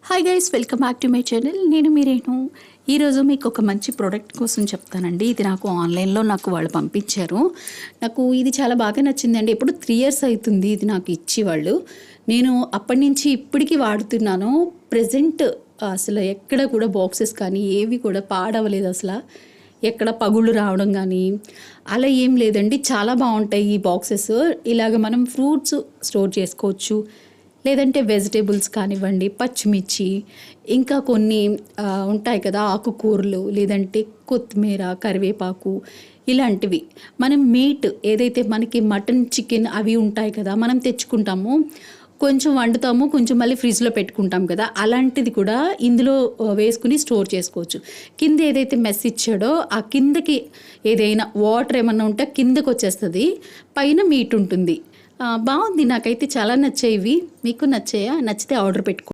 Hi guys, welcome back to my channel. నేను మీరేను ఈరోజు మీకు ఒక మంచి ప్రోడక్ట్ కోసం చెప్తానండి. ఇది నాకు ఆన్లైన్లో వాళ్ళు పంపించారు. నాకు ఇది చాలా బాగా నచ్చిందండి. ఎప్పుడు 3 years అవుతుంది ఇది నాకు ఇచ్చి వాళ్ళు. నేను అప్పటి నుంచి ఇప్పటికీ వాడుతున్నాను. ప్రెజెంట్ అసలు ఎక్కడ కూడా బాక్సెస్ కానీ ఏవి కూడా పాడవలేదు. అసలు ఎక్కడ పగుళ్ళు రావడం కానీ అలా ఏం లేదండి. చాలా బాగుంటాయి ఈ బాక్సెస్. ఇలాగ మనం ఫ్రూట్స్ స్టోర్ చేసుకోవచ్చు, లేదంటే వెజిటేబుల్స్ కానివ్వండి, పచ్చిమిర్చి, ఇంకా కొన్ని ఉంటాయి కదా ఆకుకూరలు, లేదంటే కొత్తిమీర, కరివేపాకు, ఇలాంటివి. మనం మీట్ ఏదైతే మనకి మటన్, చికెన్ అవి ఉంటాయి కదా, మనం తెచ్చుకుంటాము, కొంచెం వండుతాము, కొంచెం మళ్ళీ ఫ్రిడ్జ్లో పెట్టుకుంటాం కదా, అలాంటిది కూడా ఇందులో వేసుకుని స్టోర్ చేసుకోవచ్చు. కింద ఏదైతే మెస్ ఇచ్చాడో ఆ కిందకి ఏదైనా వాటర్ ఏమన్నా ఉంటే కిందకి వచ్చేస్తుంది, పైన మీట్ ఉంటుంది. బాగుంది. నాకైతే చాలా నచ్చాయి ఇవి. మీకు నచ్చాయా? నచ్చితే ఆర్డర్ పెట్టుకో.